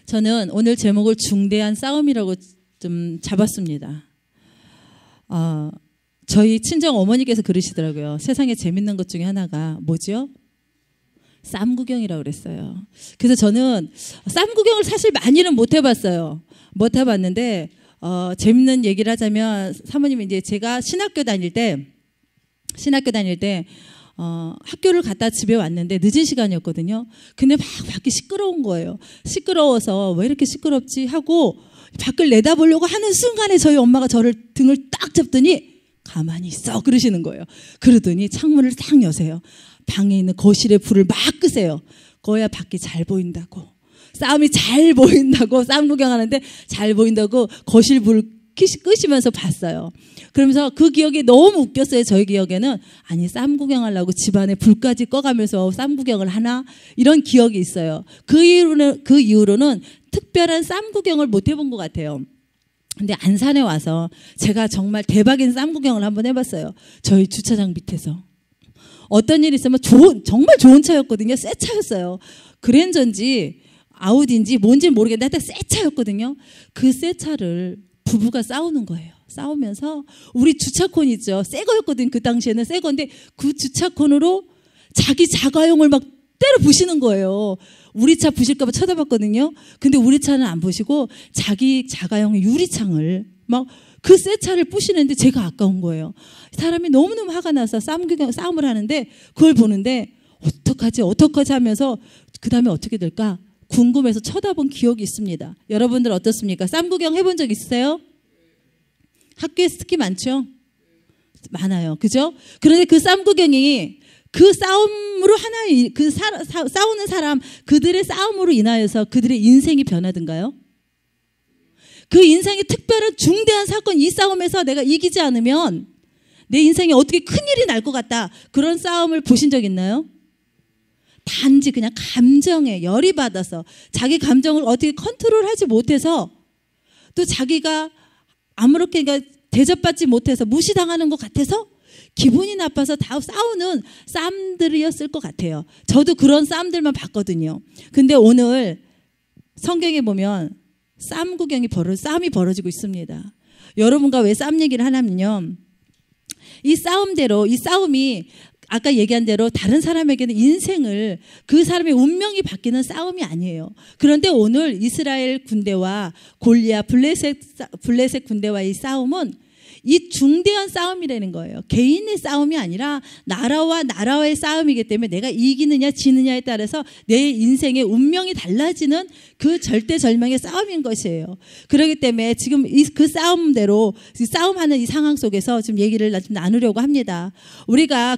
저는 오늘 제목을 중대한 싸움이라고 좀 잡았습니다. 저희 친정 어머니께서 그러시더라고요. 세상에 재밌는 것 중에 하나가 뭐죠? 쌈 구경이라고 그랬어요. 그래서 저는 쌈 구경을 사실 많이는 못 해봤어요. 못 해봤는데 재밌는 얘기를 하자면 사모님이 이제 제가 신학교 다닐 때 학교를 갔다 집에 왔는데 늦은 시간이었거든요. 근데 막 밖이 시끄러운 거예요. 시끄러워서 왜 이렇게 시끄럽지 하고 밖을 내다보려고 하는 순간에 저희 엄마가 저를 등을 딱 잡더니 가만히 있어 그러시는 거예요. 그러더니 창문을 딱 여세요. 방에 있는 거실에 불을 막 끄세요. 거야 밖이 잘 보인다고. 싸움이 잘 보인다고. 싸움 구경하는데 잘 보인다고 거실 불을 끄시면서 봤어요. 그러면서 그 기억이 너무 웃겼어요. 저희 기억에는. 아니 쌈 구경하려고 집안에 불까지 꺼가면서 쌈 구경을 하나? 이런 기억이 있어요. 그 이후로는 특별한 쌈 구경을 못 해본 것 같아요. 근데 안산에 와서 제가 정말 대박인 쌈 구경을 한번 해봤어요. 저희 주차장 밑에서. 어떤 일이 있으면 정말 좋은 차였거든요. 새 차였어요. 그랜저인지 아우디인지 뭔지는 모르겠는데 하여튼 새 차였거든요. 그 새 차를 부부가 싸우는 거예요. 싸우면서 우리 주차콘 있죠. 새 거였거든요. 그 당시에는 새 건데 그 주차콘으로 자기 자가용을 막 때려 부시는 거예요. 우리 차 부실까 봐 쳐다봤거든요. 근데 우리 차는 안 부시고 자기 자가용 유리창을 막 그 새 차를 부시는데 제가 아까운 거예요. 사람이 너무너무 화가 나서 싸움을 하는데 그걸 보는데 어떡하지 하면서 그 다음에 어떻게 될까 궁금해서 쳐다본 기억이 있습니다. 여러분들 어떻습니까? 쌈 구경 해본 적 있으세요? 학교에서 특히 많죠? 많아요. 그죠? 그런데 그 쌈 구경이 그 싸움으로 싸우는 사람 그들의 싸움으로 인하여서 그들의 인생이 변하든가요? 그 인생에 특별한 중대한 사건 이 싸움에서 내가 이기지 않으면 내 인생에 어떻게 큰일이 날 것 같다. 그런 싸움을 보신 적 있나요? 단지 그냥 감정에 열이 받아서 자기 감정을 어떻게 컨트롤하지 못해서 또 자기가 아무렇게 대접받지 못해서 무시당하는 것 같아서 기분이 나빠서 다 싸우는 싸움들이었을 것 같아요. 저도 그런 싸움들만 봤거든요. 근데 오늘 성경에 보면 싸움이 벌어지고 있습니다. 여러분과 왜 싸움 얘기를 하냐면요. 이 싸움이 아까 얘기한 대로 다른 사람에게는 인생을 그 사람의 운명이 바뀌는 싸움이 아니에요. 그런데 오늘 이스라엘 군대와 골리앗 블레셋 군대와의 싸움은 이 중대한 싸움이라는 거예요. 개인의 싸움이 아니라 나라와 나라의 싸움이기 때문에 내가 이기느냐 지느냐에 따라서 내 인생의 운명이 달라지는 그 절대절명의 싸움인 것이에요. 그렇기 때문에 지금 그 싸움대로 싸움하는 이 상황 속에서 좀 얘기를 좀 나누려고 합니다. 우리가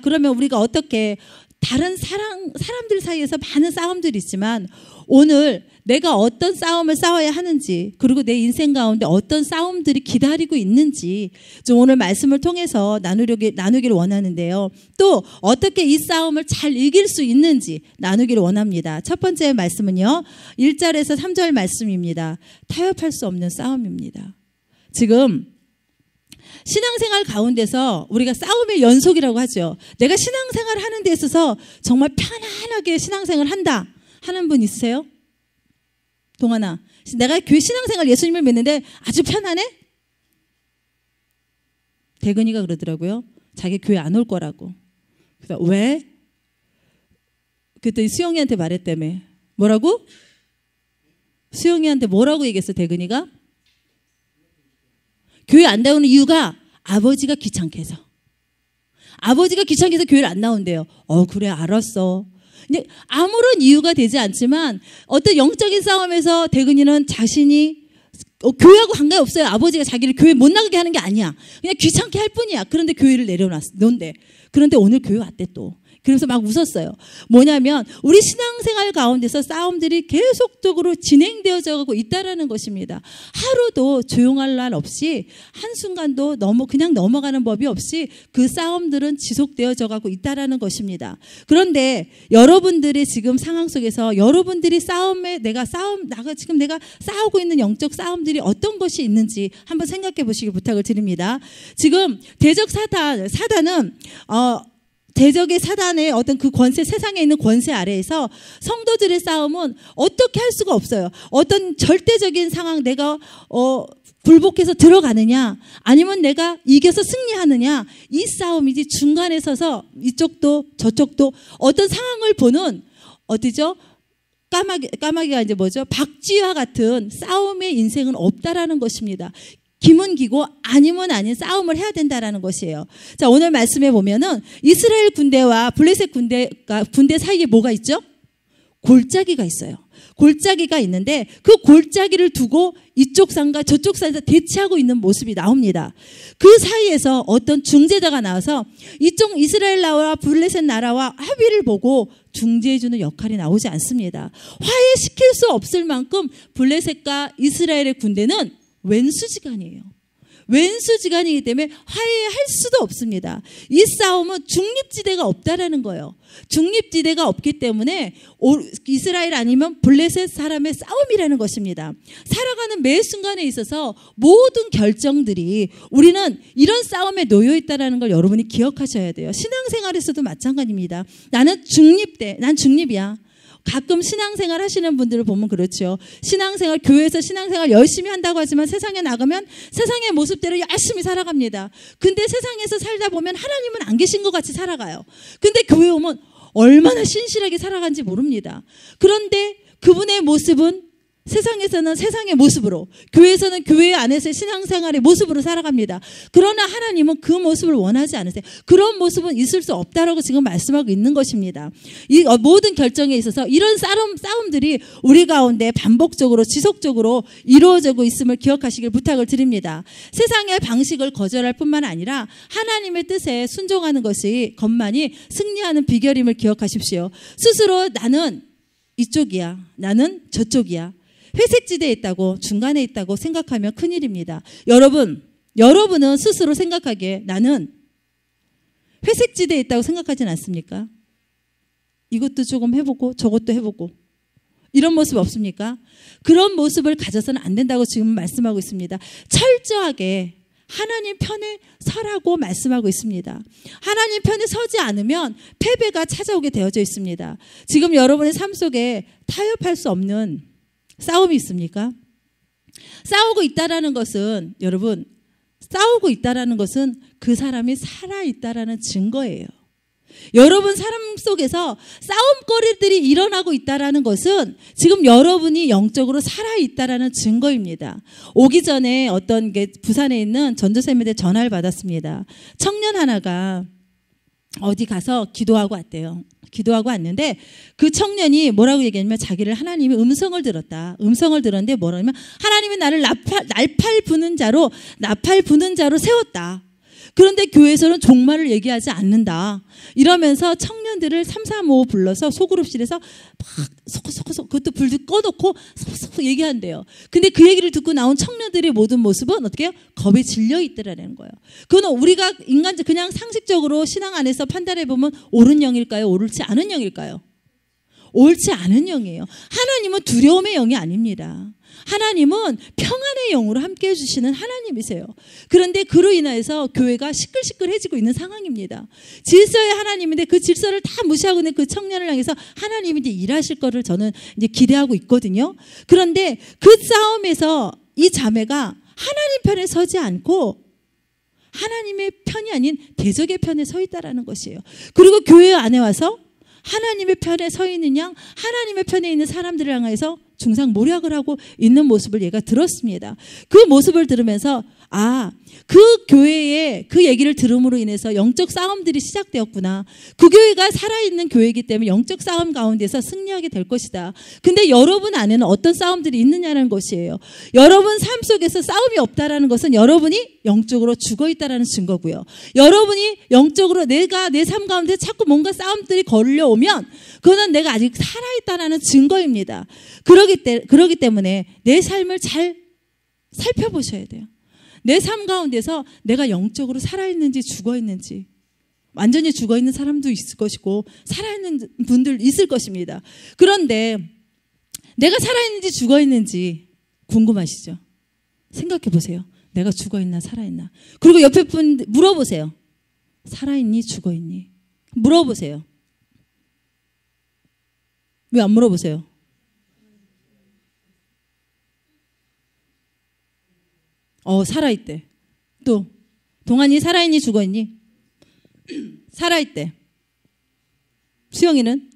어떻게 다른 사람들 사이에서 많은 싸움들이 있지만 오늘 내가 어떤 싸움을 싸워야 하는지 그리고 내 인생 가운데 어떤 싸움들이 기다리고 있는지 좀 오늘 말씀을 통해서 나누기를 원하는데요. 또 어떻게 이 싸움을 잘 이길 수 있는지 나누기를 원합니다. 첫 번째 말씀은요. 1절에서 3절 말씀입니다. 타협할 수 없는 싸움입니다. 지금 신앙생활 가운데서 우리가 싸움의 연속이라고 하죠. 내가 신앙생활을 하는 데 있어서 정말 편안하게 신앙생활을 한다 하는 분 있으세요? 동환아, 내가 교회 신앙생활 예수님을 믿는데 아주 편안해? 대근이가 그러더라고요. 자기 교회 안 올 거라고. 그래서 왜? 그랬더니 수영이한테 말했다며. 뭐라고? 수영이한테 뭐라고 얘기했어 대근이가? 교회 안 나오는 이유가 아버지가 귀찮게 해서. 아버지가 귀찮게 해서 교회를 안 나온대요. 그래 알았어. 근데 아무런 이유가 되지 않지만 어떤 영적인 싸움에서 대근이는 자신이 교회하고 관계없어요. 아버지가 자기를 교회 못 나가게 하는 게 아니야. 그냥 귀찮게 할 뿐이야. 그런데 교회를 내려놓는데 그런데 오늘 교회 왔대 또. 그래서 막 웃었어요. 뭐냐면 우리 신앙생활 가운데서 싸움들이 계속적으로 진행되어져 가고 있다라는 것입니다. 하루도 조용할 날 없이 한순간도 그냥 넘어가는 법이 없이 그 싸움들은 지속되어져 가고 있다라는 것입니다. 그런데 여러분들이 지금 상황 속에서 여러분들이 내가 싸우고 있는 영적 싸움들이 어떤 것이 있는지 한번 생각해 보시기 부탁을 드립니다. 지금 대적 사단은 대적의 사단의 어떤 그 권세, 세상에 있는 권세 아래에서 성도들의 싸움은 어떻게 할 수가 없어요. 어떤 절대적인 상황, 내가 굴복해서 들어가느냐, 아니면 내가 이겨서 승리하느냐, 이 싸움이지 중간에 서서 이쪽도 저쪽도 어떤 상황을 보는 어디죠? 까마귀가 이제 뭐죠? 박쥐와 같은 싸움의 인생은 없다라는 것입니다. 기면 기고 아니면 아닌 싸움을 해야 된다라는 것이에요. 자, 오늘 말씀에 보면은 이스라엘 군대와 블레셋 군대 사이에 뭐가 있죠? 골짜기가 있어요. 골짜기가 있는데 그 골짜기를 두고 이쪽 산과 저쪽 산에서 대치하고 있는 모습이 나옵니다. 그 사이에서 어떤 중재자가 나와서 이쪽 이스라엘 나라와 블레셋 나라와 합의를 보고 중재해주는 역할이 나오지 않습니다. 화해시킬 수 없을 만큼 블레셋과 이스라엘의 군대는 왼수지간이에요. 왼수지간이기 때문에 화해할 수도 없습니다. 이 싸움은 중립지대가 없다라는 거예요. 중립지대가 없기 때문에 이스라엘 아니면 블레셋 사람의 싸움이라는 것입니다. 살아가는 매 순간에 있어서 모든 결정들이 우리는 이런 싸움에 놓여 있다는 걸 여러분이 기억하셔야 돼요. 신앙생활에서도 마찬가지입니다. 나는 중립대, 난 중립이야. 가끔 신앙생활 하시는 분들을 보면 그렇죠. 신앙생활, 교회에서 신앙생활 열심히 한다고 하지만 세상에 나가면 세상의 모습대로 열심히 살아갑니다. 근데 세상에서 살다 보면 하나님은 안 계신 것 같이 살아가요. 근데 교회 오면 얼마나 신실하게 살아간지 모릅니다. 그런데 그분의 모습은 세상에서는 세상의 모습으로, 교회에서는 교회 안에서의 신앙생활의 모습으로 살아갑니다. 그러나 하나님은 그 모습을 원하지 않으세요. 그런 모습은 있을 수 없다라고 지금 말씀하고 있는 것입니다. 이 모든 결정에 있어서 이런 싸움들이 우리 가운데 반복적으로 지속적으로 이루어지고 있음을 기억하시길 부탁을 드립니다. 세상의 방식을 거절할 뿐만 아니라 하나님의 뜻에 순종하는 것이 것만이 승리하는 비결임을 기억하십시오. 스스로 나는 이쪽이야, 나는 저쪽이야, 회색지대에 있다고, 중간에 있다고 생각하면 큰일입니다. 여러분은 스스로 생각하기에 나는 회색지대에 있다고 생각하진 않습니까? 이것도 조금 해보고 저것도 해보고 이런 모습 없습니까? 그런 모습을 가져서는 안 된다고 지금 말씀하고 있습니다. 철저하게 하나님 편에 서라고 말씀하고 있습니다. 하나님 편에 서지 않으면 패배가 찾아오게 되어져 있습니다. 지금 여러분의 삶 속에 타협할 수 없는 싸움이 있습니까? 싸우고 있다라는 것은, 여러분, 싸우고 있다라는 것은 그 사람이 살아있다라는 증거예요. 여러분 삶 속에서 싸움거리들이 일어나고 있다라는 것은 지금 여러분이 영적으로 살아있다라는 증거입니다. 오기 전에 어떤 게 부산에 있는 전도사님한테 전화를 받았습니다. 청년 하나가 어디 가서 기도하고 왔대요. 기도하고 왔는데 그 청년이 뭐라고 얘기했냐면 자기를 하나님이 음성을 들었다. 음성을 들었는데 뭐라냐면 하나님이 나를 나팔 부는 자로 세웠다. 그런데 교회에서는 종말을 얘기하지 않는다. 이러면서 청년들을 335 불러서 소그룹실에서 막 소코소코 그것도 불도 꺼놓고 소코소코 얘기한대요. 근데 그 얘기를 듣고 나온 청년들의 모든 모습은 어떻게 해요? 겁에 질려 있더라는 거예요. 그건 우리가 그냥 상식적으로 신앙 안에서 판단해보면 옳은 영일까요? 옳지 않은 영일까요? 옳지 않은 영이에요. 하나님은 두려움의 영이 아닙니다. 하나님은 평안의 영으로 함께 해주시는 하나님이세요. 그런데 그로 인해서 교회가 시끌시끌해지고 있는 상황입니다. 질서의 하나님인데 그 질서를 다 무시하고 있는 그 청년을 향해서 하나님이 이제 일하실 거를 저는 이제 기대하고 있거든요. 그런데 그 싸움에서 이 자매가 하나님 편에 서지 않고 하나님의 편이 아닌 대적의 편에 서 있다라는 것이에요. 그리고 교회 안에 와서 하나님의 편에 서 있는 양, 하나님의 편에 있는 사람들을 향해서 중상모략을 하고 있는 모습을 얘가 들었습니다. 그 모습을 들으면서 그 교회의 그 얘기를 들음으로 인해서 영적 싸움들이 시작되었구나. 그 교회가 살아있는 교회이기 때문에 영적 싸움 가운데서 승리하게 될 것이다. 근데 여러분 안에는 어떤 싸움들이 있느냐는 것이에요. 여러분 삶 속에서 싸움이 없다라는 것은 여러분이 영적으로 죽어있다라는 증거고요. 여러분이 영적으로 내가 내 삶 가운데 자꾸 뭔가 싸움들이 걸려오면 그거는 내가 아직 살아있다라는 증거입니다. 그러기 때문에 내 삶을 잘 살펴보셔야 돼요. 내 삶 가운데서 내가 영적으로 살아있는지 죽어있는지. 완전히 죽어있는 사람도 있을 것이고 살아있는 분들 있을 것입니다. 그런데 내가 살아있는지 죽어있는지 궁금하시죠? 생각해 보세요. 내가 죽어있나 살아있나. 그리고 옆에 분 물어보세요. 살아있니 죽어있니? 물어보세요. 왜 안 물어보세요? 살아있대. 또 동안이 살아있니 죽어있니? 살아있대. 수영이는?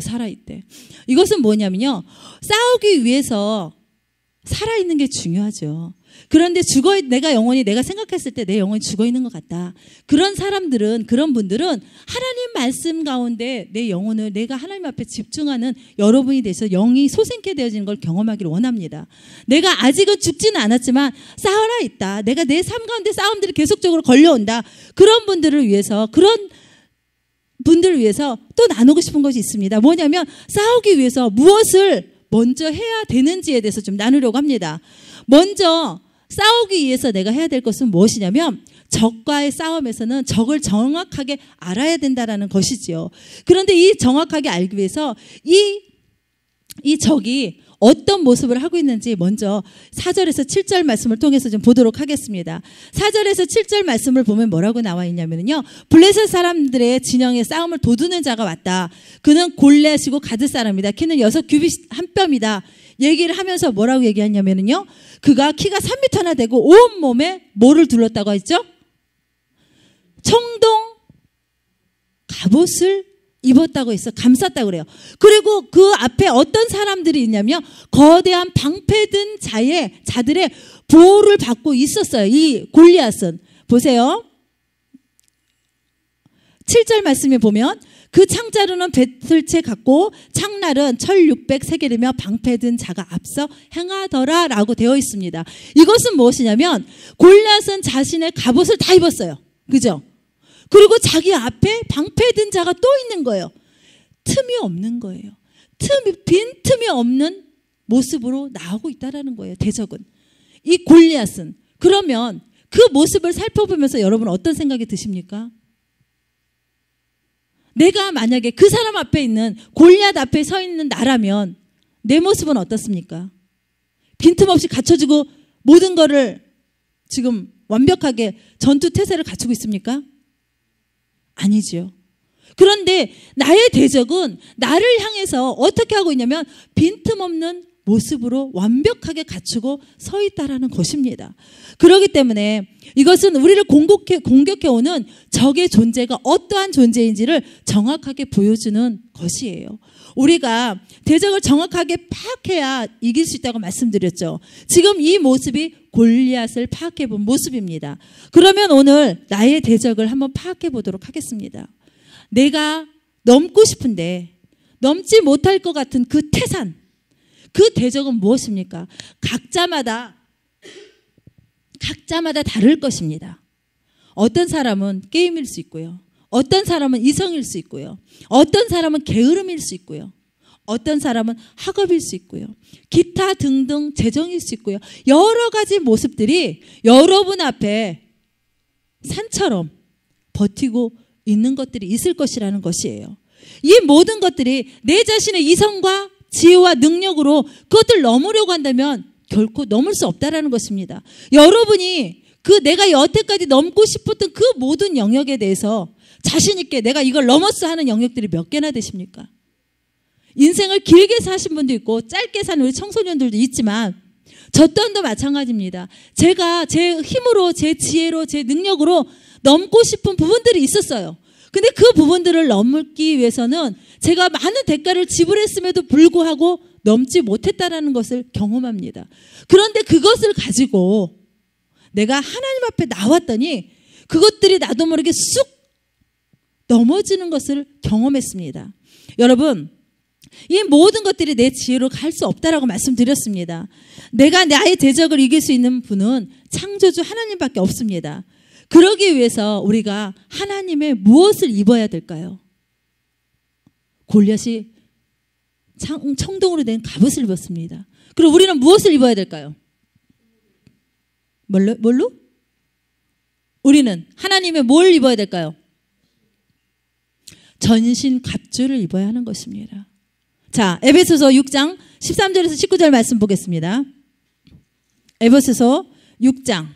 살아있대. 이것은 뭐냐면요, 싸우기 위해서 살아있는 게 중요하죠. 그런데 내가 영혼이, 내가 생각했을 때 내 영혼이 죽어있는 것 같다. 그런 사람들은, 그런 분들은 하나님 말씀 가운데 내 영혼을, 내가 하나님 앞에 집중하는 여러분이 돼서 영이 소생케 되어지는 걸 경험하기를 원합니다. 내가 아직은 죽지는 않았지만 싸워라 있다. 내가 내 삶 가운데 싸움들이 계속적으로 걸려온다. 그런 분들을 위해서, 그런 분들을 위해서 또 나누고 싶은 것이 있습니다. 뭐냐면 싸우기 위해서 무엇을 먼저 해야 되는지에 대해서 좀 나누려고 합니다. 먼저 싸우기 위해서 내가 해야 될 것은 무엇이냐면 적과의 싸움에서는 적을 정확하게 알아야 된다는 것이지요. 그런데 이 정확하게 알기 위해서 이 적이 어떤 모습을 하고 있는지 먼저 4절에서 7절 말씀을 통해서 좀 보도록 하겠습니다. 4절에서 7절 말씀을 보면 뭐라고 나와 있냐면요, 블레셋 사람들의 진영에 싸움을 도두는 자가 왔다. 그는 골리앗이고 가드 사람이다. 키는 6규빗 한 뼘이다. 얘기를 하면서 뭐라고 얘기하냐면요, 그가 키가 3m나 되고 온 몸에 뭐를 둘렀다고 했죠? 청동 갑옷을 입었다고 해서 감쌌다고 그래요. 그리고 그 앞에 어떤 사람들이 있냐면 거대한 방패든 자들의 보호를 받고 있었어요. 이 골리앗은. 보세요. 7절 말씀에 보면 그 창자루는 배틀채 같고 창날은 철 600세겔이며 방패든 자가 앞서 행하더라 라고 되어 있습니다. 이것은 무엇이냐면 골리앗은 자신의 갑옷을 다 입었어요. 그죠? 그리고 자기 앞에 방패든 자가 또 있는 거예요. 틈이 없는 거예요. 빈틈이 없는 모습으로 나오고 있다는 거예요. 대적은. 이 골리앗은. 그러면 그 모습을 살펴보면서 여러분 어떤 생각이 드십니까? 내가 만약에 그 사람 앞에 있는 골리앗 앞에 서 있는 나라면 내 모습은 어떻습니까? 빈틈없이 갖춰지고 모든 거를 지금 완벽하게 전투 태세를 갖추고 있습니까? 아니지요. 그런데 나의 대적은 나를 향해서 어떻게 하고 있냐면 빈틈없는 모습으로 완벽하게 갖추고 서 있다라는 것입니다. 그렇기 때문에 이것은 우리를 공격해오는 적의 존재가 어떠한 존재인지를 정확하게 보여주는 것이에요. 우리가 대적을 정확하게 파악해야 이길 수 있다고 말씀드렸죠. 지금 이 모습이 골리앗을 파악해 본 모습입니다. 그러면 오늘 나의 대적을 한번 파악해 보도록 하겠습니다. 내가 넘고 싶은데 넘지 못할 것 같은 그 태산, 그 대적은 무엇입니까? 각자마다 다를 것입니다. 어떤 사람은 게임일 수 있고요. 어떤 사람은 이성일 수 있고요. 어떤 사람은 게으름일 수 있고요. 어떤 사람은 학업일 수 있고요. 기타 등등 재정일 수 있고요. 여러 가지 모습들이 여러분 앞에 산처럼 버티고 있는 것들이 있을 것이라는 것이에요. 이 모든 것들이 내 자신의 이성과 지혜와 능력으로 그것들 넘으려고 한다면 결코 넘을 수 없다라는 것입니다. 여러분이 내가 여태까지 넘고 싶었던 그 모든 영역에 대해서 자신 있게 내가 이걸 넘었어 하는 영역들이 몇 개나 되십니까? 인생을 길게 사신 분도 있고 짧게 사는 우리 청소년들도 있지만 저 또한도 마찬가지입니다. 제가 제 힘으로, 제 지혜로, 제 능력으로 넘고 싶은 부분들이 있었어요. 근데 그 부분들을 넘기 위해서는 제가 많은 대가를 지불했음에도 불구하고 넘지 못했다라는 것을 경험합니다. 그런데 그것을 가지고 내가 하나님 앞에 나왔더니 그것들이 나도 모르게 쑥 넘어지는 것을 경험했습니다. 여러분, 이 모든 것들이 내 지혜로 갈 수 없다라고 말씀드렸습니다. 내가 나의 대적을 이길 수 있는 분은 창조주 하나님밖에 없습니다. 그러기 위해서 우리가 하나님의 무엇을 입어야 될까요? 골리앗이 청동으로 된 갑옷을 입었습니다. 그리고 우리는 무엇을 입어야 될까요? 뭘로? 우리는 하나님의 뭘 입어야 될까요? 전신 갑주를 입어야 하는 것입니다. 자, 에베소서 6장 13절에서 19절 말씀 보겠습니다. 에베소서 6장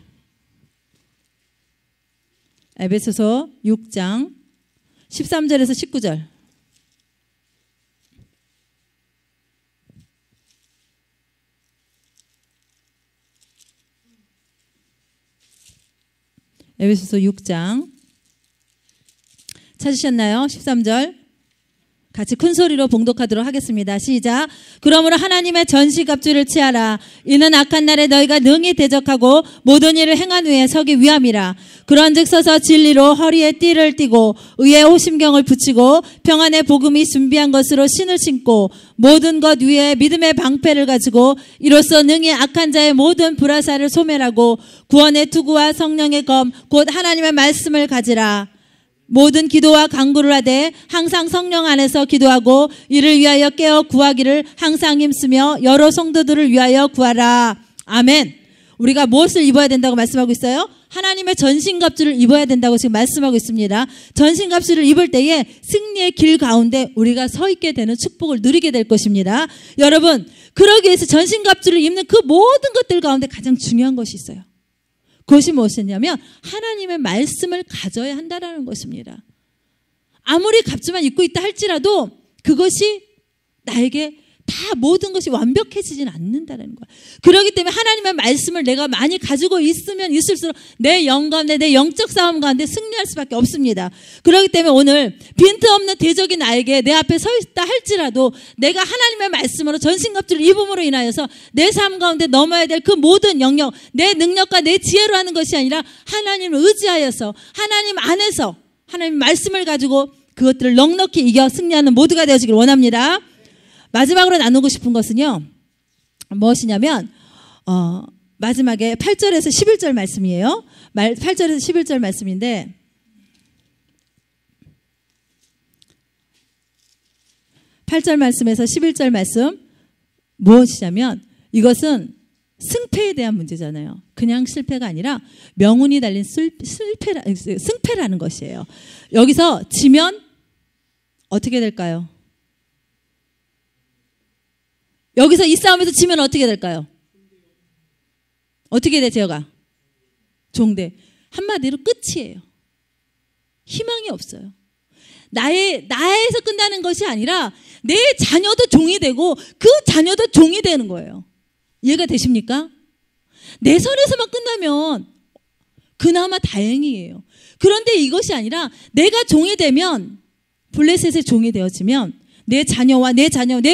13절에서 19절. 에베소서 6장 찾으셨나요? 13절 같이 큰 소리로 봉독하도록 하겠습니다. 시작. 그러므로 하나님의 전시갑주를 취하라. 이는 악한 날에 너희가 능히 대적하고 모든 일을 행한 후에 서기 위함이라. 그런즉 서서 진리로 허리에 띠를 띠고 의의 호심경을 붙이고 평안의 복음이 준비한 것으로 신을 신고 모든 것 위에 믿음의 방패를 가지고 이로써 능히 악한 자의 모든 불화살을 소멸하고 구원의 투구와 성령의 검 곧 하나님의 말씀을 가지라. 모든 기도와 간구를 하되 항상 성령 안에서 기도하고 이를 위하여 깨어 구하기를 항상 힘쓰며 여러 성도들을 위하여 구하라. 아멘. 우리가 무엇을 입어야 된다고 말씀하고 있어요? 하나님의 전신갑주를 입어야 된다고 지금 말씀하고 있습니다. 전신갑주를 입을 때에 승리의 길 가운데 우리가 서 있게 되는 축복을 누리게 될 것입니다. 여러분, 그러기 위해서 전신갑주를 입는 그 모든 것들 가운데 가장 중요한 것이 있어요. 그것이 무엇이냐면 하나님의 말씀을 가져야 한다는 것입니다. 아무리 갑주만 입고 있다 할지라도 그것이 나에게 다 모든 것이 완벽해지진 않는다는 거야. 그렇기 때문에 하나님의 말씀을 내가 많이 가지고 있으면 있을수록 내 영 가운데, 내 영적 싸움 가운데 승리할 수밖에 없습니다. 그렇기 때문에 오늘 빈틈없는 대적이 나에게 내 앞에 서 있다 할지라도 내가 하나님의 말씀으로 전신갑주를 입음으로 인하여서 내 삶 가운데 넘어야 될 그 모든 영역, 내 능력과 내 지혜로 하는 것이 아니라 하나님을 의지하여서 하나님 안에서 하나님 말씀을 가지고 그것들을 넉넉히 이겨 승리하는 모두가 되어지길 원합니다. 마지막으로 나누고 싶은 것은요, 무엇이냐면, 마지막에 8절에서 11절 말씀이에요. 8절에서 11절 말씀인데, 8절 말씀에서 11절 말씀, 무엇이냐면, 이것은 승패에 대한 문제잖아요. 그냥 실패가 아니라 명운이 달린 승패라는 것이에요. 여기서 지면 어떻게 될까요? 여기서 이 싸움에서 지면 어떻게 될까요? 어떻게 돼, 제어가? 종대. 한마디로 끝이에요. 희망이 없어요. 나에서 끝나는 것이 아니라 내 자녀도 종이 되고 그 자녀도 종이 되는 거예요. 이해가 되십니까? 내 손에서만 끝나면 그나마 다행이에요. 그런데 이것이 아니라 내가 종이 되면, 블레셋의 종이 되어지면 내 자녀와 내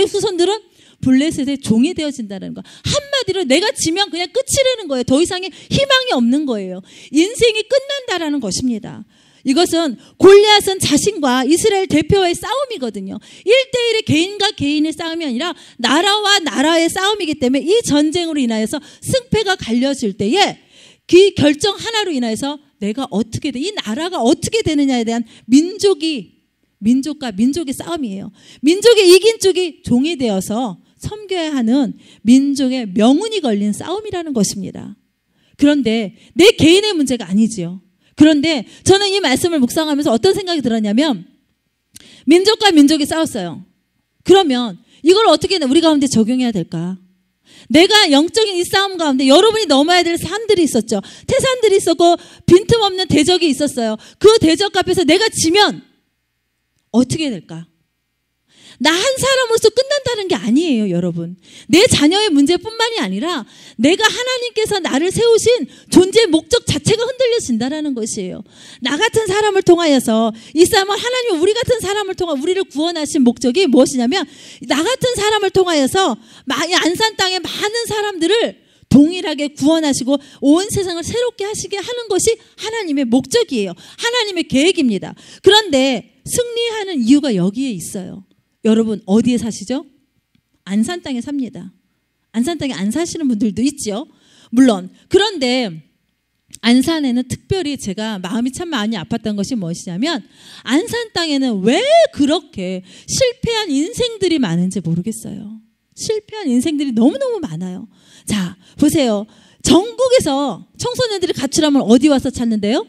후손들은 블레셋의 종이 되어진다는 거. 한마디로 내가 지면 그냥 끝이라는 거예요. 더 이상의 희망이 없는 거예요. 인생이 끝난다라는 것입니다. 이것은 골리앗은 자신과 이스라엘 대표와의 싸움이거든요. 1대1의 개인과 개인의 싸움이 아니라 나라와 나라의 싸움이기 때문에 이 전쟁으로 인하여서 승패가 갈려질 때에 그 결정 하나로 인하여서 내가 어떻게 돼, 이 나라가 어떻게 되느냐에 대한 민족과 민족의 싸움이에요. 민족이 이긴 쪽이 종이 되어서 섬겨야 하는 민족의 명운이 걸린 싸움이라는 것입니다. 그런데 내 개인의 문제가 아니지요. 그런데 저는 이 말씀을 묵상하면서 어떤 생각이 들었냐면, 민족과 민족이 싸웠어요. 그러면 이걸 어떻게 우리 가운데 적용해야 될까? 내가 영적인 이 싸움 가운데 여러분이 넘어야 될 산들이 있었죠. 태산들이 있었고 빈틈없는 대적이 있었어요. 그 대적 앞에서 내가 지면 어떻게 될까? 나 한 사람으로서 끝난다는 게 아니에요, 여러분. 내 자녀의 문제뿐만이 아니라 내가 하나님께서 나를 세우신 존재의 목적 자체가 흔들려진다는 것이에요. 나 같은 사람을 통하여서 이 싸움은 하나님은 우리 같은 사람을 통해 우리를 구원하신 목적이 무엇이냐면, 나 같은 사람을 통하여서 안산 땅의 많은 사람들을 동일하게 구원하시고 온 세상을 새롭게 하시게 하는 것이 하나님의 목적이에요. 하나님의 계획입니다. 그런데 승리하는 이유가 여기에 있어요. 여러분, 어디에 사시죠? 안산 땅에 삽니다. 안산 땅에 안 사시는 분들도 있죠. 물론. 그런데 안산에는 특별히 제가 마음이 참 많이 아팠던 것이 무엇이냐면, 안산 땅에는 왜 그렇게 실패한 인생들이 많은지 모르겠어요. 실패한 인생들이 너무너무 많아요. 자, 보세요. 전국에서 청소년들이 가출하면 어디 와서 찾는데요?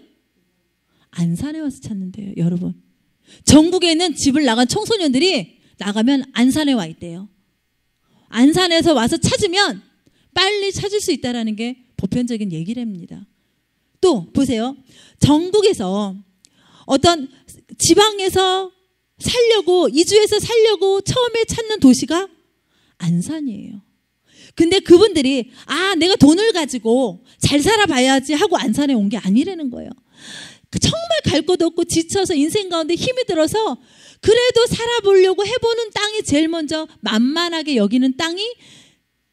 안산에 와서 찾는데요, 여러분. 전국에 있는 집을 나간 청소년들이 나가면 안산에 와 있대요. 안산에서 와서 찾으면 빨리 찾을 수 있다는 게 보편적인 얘기랍니다. 또 보세요. 전국에서 어떤 지방에서 살려고, 이주해서 살려고 처음에 찾는 도시가 안산이에요. 근데 그분들이 내가 돈을 가지고 잘 살아봐야지 하고 안산에 온 게 아니라는 거예요. 정말 갈 것도 없고 지쳐서 인생 가운데 힘이 들어서 그래도 살아보려고 해보는 땅이 제일 먼저 만만하게 여기는 땅이,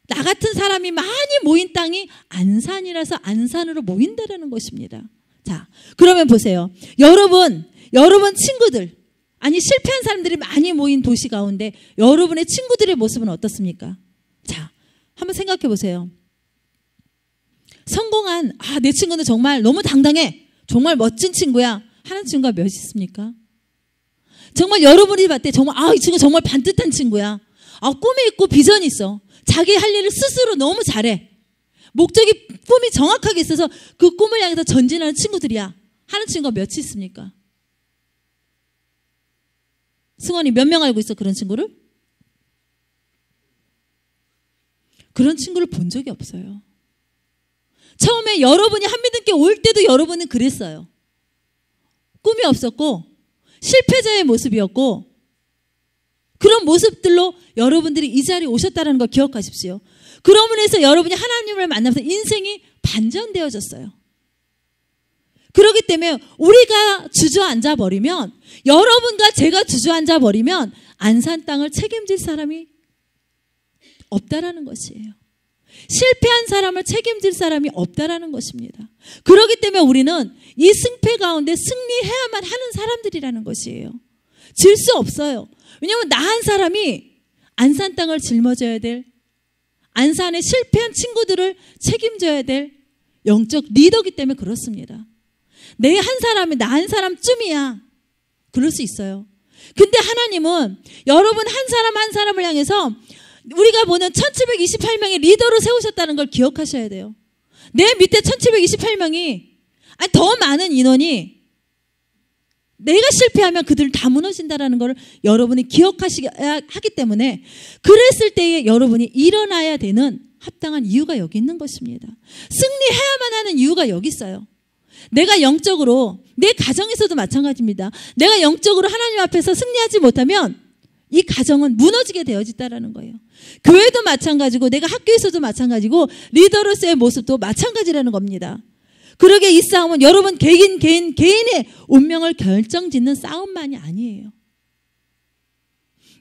나 같은 사람이 많이 모인 땅이 안산이라서 안산으로 모인다라는 것입니다. 자, 그러면 보세요. 여러분 친구들, 실패한 사람들이 많이 모인 도시 가운데 여러분의 친구들의 모습은 어떻습니까? 자, 한번 생각해 보세요. 성공한, 내 친구는 정말 너무 당당해, 정말 멋진 친구야 하는 친구가 몇 있습니까? 정말 여러분이 봤을 때 정말 이 친구 정말 반듯한 친구야, 꿈이 있고 비전이 있어, 자기 할 일을 스스로 너무 잘해, 목적이, 꿈이 정확하게 있어서 그 꿈을 향해서 전진하는 친구들이야 하는 친구가 몇이 있습니까? 승원이 몇 명 알고 있어, 그런 친구를? 그런 친구를 본 적이 없어요. 처음에 여러분이 한미등께 올 때도 여러분은 그랬어요. 꿈이 없었고 실패자의 모습이었고, 그런 모습들로 여러분들이 이 자리에 오셨다는 걸 기억하십시오. 그러므로 해서 여러분이 하나님을 만나면서 인생이 반전되어졌어요. 그렇기 때문에 우리가 주저앉아 버리면, 여러분과 제가 주저앉아 버리면 안산 땅을 책임질 사람이 없다라는 것이에요. 실패한 사람을 책임질 사람이 없다라는 것입니다. 그렇기 때문에 우리는 이 승패 가운데 승리해야만 하는 사람들이라는 것이에요. 질 수 없어요. 왜냐하면 나 한 사람이 안산 땅을 짊어져야 될, 안산의 실패한 친구들을 책임져야 될 영적 리더이기 때문에 그렇습니다. 내 한 사람이 나 한 사람쯤이야, 그럴 수 있어요. 근데 하나님은 여러분 한 사람 한 사람을 향해서 우리가 보는 1728명의 리더로 세우셨다는 걸 기억하셔야 돼요. 내 밑에 1728명이, 더 많은 인원이 내가 실패하면 그들을 다 무너진다는 걸 여러분이 기억하셔야 하기 때문에, 그랬을 때에 여러분이 일어나야 되는 합당한 이유가 여기 있는 것입니다. 승리해야만 하는 이유가 여기 있어요. 내가 영적으로, 내 가정에서도 마찬가지입니다. 내가 영적으로 하나님 앞에서 승리하지 못하면 이 가정은 무너지게 되어진다는 거예요. 교회도 마찬가지고, 내가 학교에서도 마찬가지고, 리더로서의 모습도 마찬가지라는 겁니다. 그러게 이 싸움은 여러분 개인의 운명을 결정짓는 싸움만이 아니에요.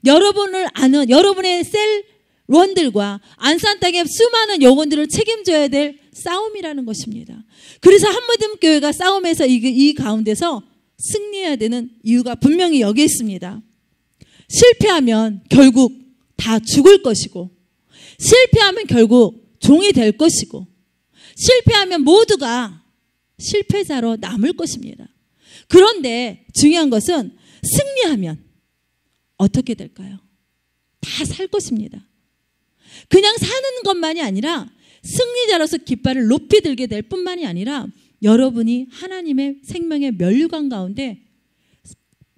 여러분을 아는 여러분의 셀원들과 안산 땅의 수많은 영혼들을 책임져야 될 싸움이라는 것입니다. 그래서 한무덤 교회가 싸움에서 이 가운데서 승리해야 되는 이유가 분명히 여기 있습니다. 실패하면 결국 다 죽을 것이고, 실패하면 결국 종이 될 것이고, 실패하면 모두가 실패자로 남을 것입니다. 그런데 중요한 것은 승리하면 어떻게 될까요? 다 살 것입니다. 그냥 사는 것만이 아니라 승리자로서 깃발을 높이 들게 될 뿐만이 아니라 여러분이 하나님의 생명의 면류관 가운데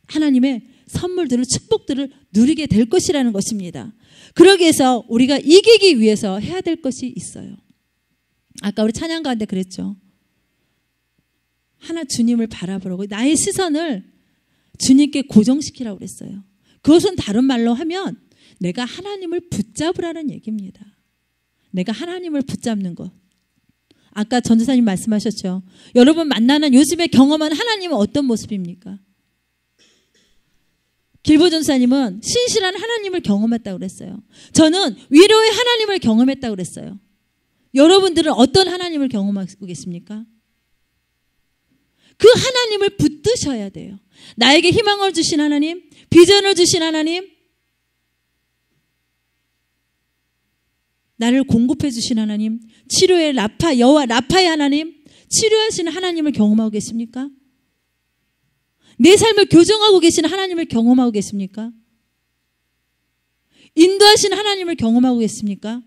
하나님의 선물들을, 축복들을 누리게 될 것이라는 것입니다. 그러기 위해서 우리가 이기기 위해서 해야 될 것이 있어요. 아까 우리 찬양 가운데 그랬죠. 하나 주님을 바라보라고, 나의 시선을 주님께 고정시키라고 그랬어요. 그것은 다른 말로 하면 내가 하나님을 붙잡으라는 얘기입니다. 내가 하나님을 붙잡는 것. 아까 전도사님 말씀하셨죠. 여러분 만나는 요즘에 경험한 하나님은 어떤 모습입니까? 길보 전도사님은 신실한 하나님을 경험했다고 그랬어요. 저는 위로의 하나님을 경험했다고 그랬어요. 여러분들은 어떤 하나님을 경험하고 계십니까? 그 하나님을 붙드셔야 돼요. 나에게 희망을 주신 하나님, 비전을 주신 하나님, 나를 공급해 주신 하나님, 치료의 여호와 라파의 하나님, 치료하시는 하나님을 경험하고 계십니까? 내 삶을 교정하고 계신 하나님을 경험하고 계십니까? 인도하시는 하나님을 경험하고 계십니까?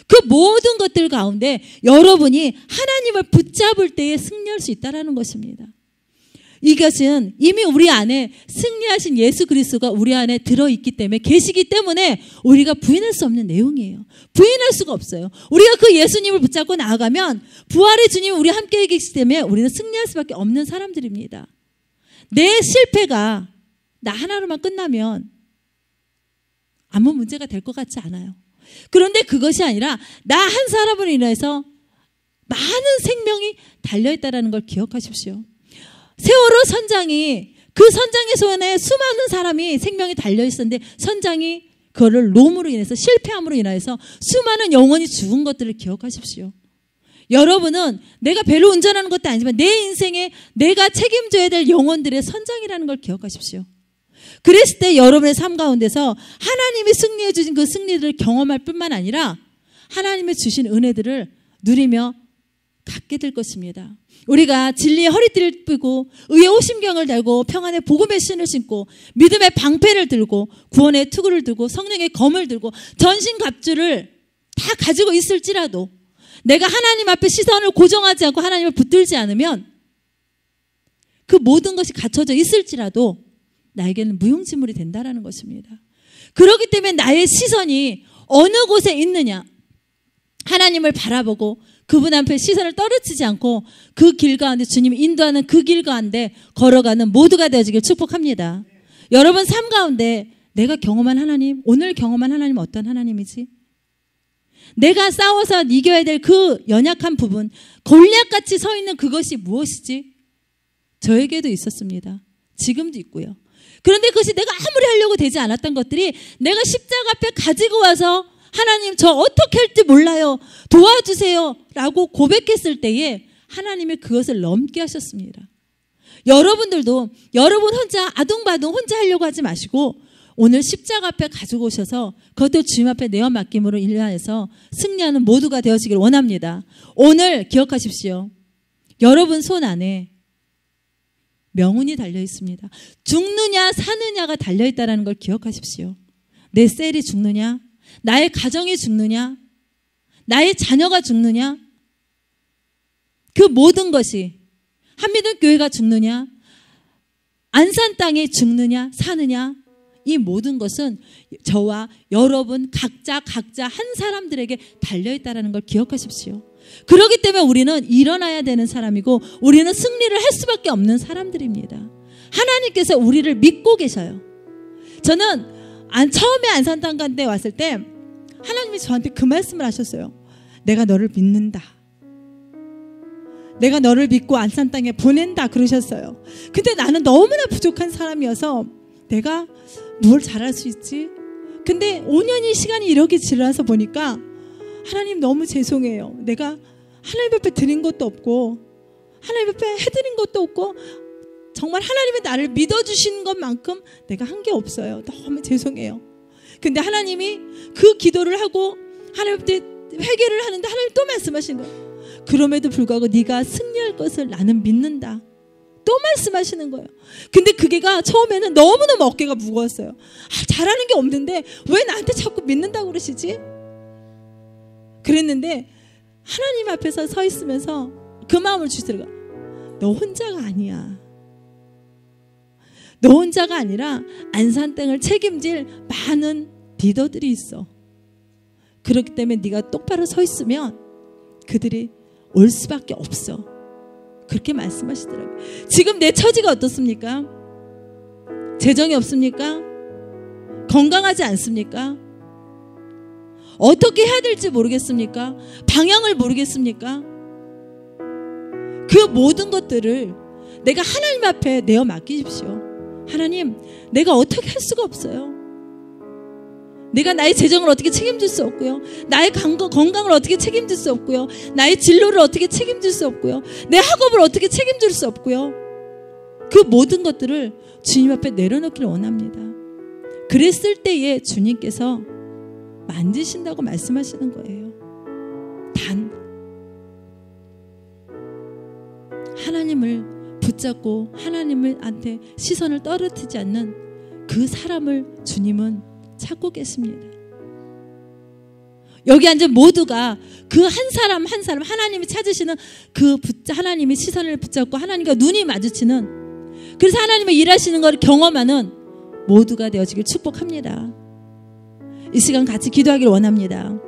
그 모든 것들 가운데 여러분이 하나님을 붙잡을 때에 승리할 수 있다는 것입니다. 이것은 이미 우리 안에 승리하신 예수 그리스도가 우리 안에 들어있기 때문에, 계시기 때문에 우리가 부인할 수 없는 내용이에요. 부인할 수가 없어요. 우리가 그 예수님을 붙잡고 나아가면 부활의 주님이 우리 함께 계시기 때문에 우리는 승리할 수밖에 없는 사람들입니다. 내 실패가 나 하나로만 끝나면 아무 문제가 될 것 같지 않아요. 그런데 그것이 아니라 나 한 사람으로 인해서 많은 생명이 달려있다는 걸 기억하십시오. 세월호 선장이 그 선장의 손에 수많은 사람이 생명이 달려있었는데 선장이 그거를 롬으로 인해서 실패함으로 인해서 수많은 영혼이 죽은 것들을 기억하십시오. 여러분은 내가 배로 운전하는 것도 아니지만 내 인생에 내가 책임져야 될 영혼들의 선장이라는 걸 기억하십시오. 그랬을 때 여러분의 삶 가운데서 하나님이 승리해 주신 그 승리들을 경험할 뿐만 아니라 하나님의 주신 은혜들을 누리며 갖게 될 것입니다. 우리가 진리의 허리띠를 삐고 의의 오심경을 달고 평안의 복음의 신을 신고 믿음의 방패를 들고 구원의 투구를 들고 성령의 검을 들고 전신갑주를 다 가지고 있을지라도 내가 하나님 앞에 시선을 고정하지 않고 하나님을 붙들지 않으면 그 모든 것이 갖춰져 있을지라도 나에게는 무용지물이 된다는 것입니다. 그렇기 때문에 나의 시선이 어느 곳에 있느냐, 하나님을 바라보고 그분 앞에 시선을 떨어뜨리지 않고 그 길 가운데 주님이 인도하는 그 길 가운데 걸어가는 모두가 되어지길 축복합니다. 여러분 삶 가운데 내가 경험한 하나님, 오늘 경험한 하나님은 어떤 하나님이지? 내가 싸워서 이겨야 될 그 연약한 부분, 골리앗같이 서 있는 그것이 무엇이지? 저에게도 있었습니다. 지금도 있고요. 그런데 그것이 내가 아무리 하려고 되지 않았던 것들이 내가 십자가 앞에 가지고 와서 하나님 저 어떻게 할지 몰라요. 도와주세요. 라고 고백했을 때에 하나님이 그것을 넘게 하셨습니다. 여러분들도 여러분 혼자 아둥바둥 혼자 하려고 하지 마시고 오늘 십자가 앞에 가지고 오셔서 그것들 주님 앞에 내어 맡김으로 인하여서 승리하는 모두가 되어지길 원합니다. 오늘 기억하십시오. 여러분 손 안에 명운이 달려 있습니다. 죽느냐 사느냐가 달려 있다는 걸 기억하십시오. 내 셀이 죽느냐, 나의 가정이 죽느냐, 나의 자녀가 죽느냐, 그 모든 것이 한미든 교회가 죽느냐, 안산 땅이 죽느냐 사느냐, 이 모든 것은 저와 여러분 각자 한 사람들에게 달려있다는 걸 기억하십시오. 그렇기 때문에 우리는 일어나야 되는 사람이고 우리는 승리를 할 수밖에 없는 사람들입니다. 하나님께서 우리를 믿고 계셔요. 저는 처음에 안산 땅 간 데 왔을 때 하나님이 저한테 그 말씀을 하셨어요. 내가 너를 믿는다. 내가 너를 믿고 안산 땅에 보낸다 그러셨어요. 근데 나는 너무나 부족한 사람이어서 내가 뭘 잘할 수 있지? 근데 5년이 시간이 이렇게 지나서 보니까 하나님 너무 죄송해요. 내가 하나님 앞에 드린 것도 없고 하나님 앞에 해드린 것도 없고 정말 하나님이 나를 믿어주신 것만큼 내가 한 게 없어요. 너무 죄송해요. 근데 하나님이 그 기도를 하고 하나님 앞에 회개를 하는데 하나님 또 말씀하신 거예요. 그럼에도 불구하고 네가 승리할 것을 나는 믿는다. 또 말씀하시는 거예요. 근데 그게가 처음에는 너무너무 어깨가 무거웠어요. 잘하는 게 없는데 왜 나한테 자꾸 믿는다고 그러시지? 그랬는데 하나님 앞에서 서 있으면서 그 마음을 주시더라고요. 너 혼자가 아니야. 너 혼자가 아니라 안산 땅을 책임질 많은 리더들이 있어. 그렇기 때문에 네가 똑바로 서 있으면 그들이 올 수밖에 없어. 그렇게 말씀하시더라고요. 지금 내 처지가 어떻습니까? 재정이 없습니까? 건강하지 않습니까? 어떻게 해야 될지 모르겠습니까? 방향을 모르겠습니까? 그 모든 것들을 내가 하나님 앞에 내어 맡기십시오. 하나님, 내가 어떻게 할 수가 없어요. 내가 나의 재정을 어떻게 책임질 수 없고요. 나의 건강을 어떻게 책임질 수 없고요. 나의 진로를 어떻게 책임질 수 없고요. 내 학업을 어떻게 책임질 수 없고요. 그 모든 것들을 주님 앞에 내려놓기를 원합니다. 그랬을 때에 주님께서 만지신다고 말씀하시는 거예요. 단 하나님을 붙잡고 하나님한테 시선을 떨어뜨리지 않는 그 사람을 주님은 찾고 계십니다. 여기 앉은 모두가 그 한 사람 한 사람 하나님이 찾으시는 그 하나님의 시선을 붙잡고 하나님과 눈이 마주치는, 그래서 하나님의 일하시는 것을 경험하는 모두가 되어지길 축복합니다. 이 시간 같이 기도하기를 원합니다.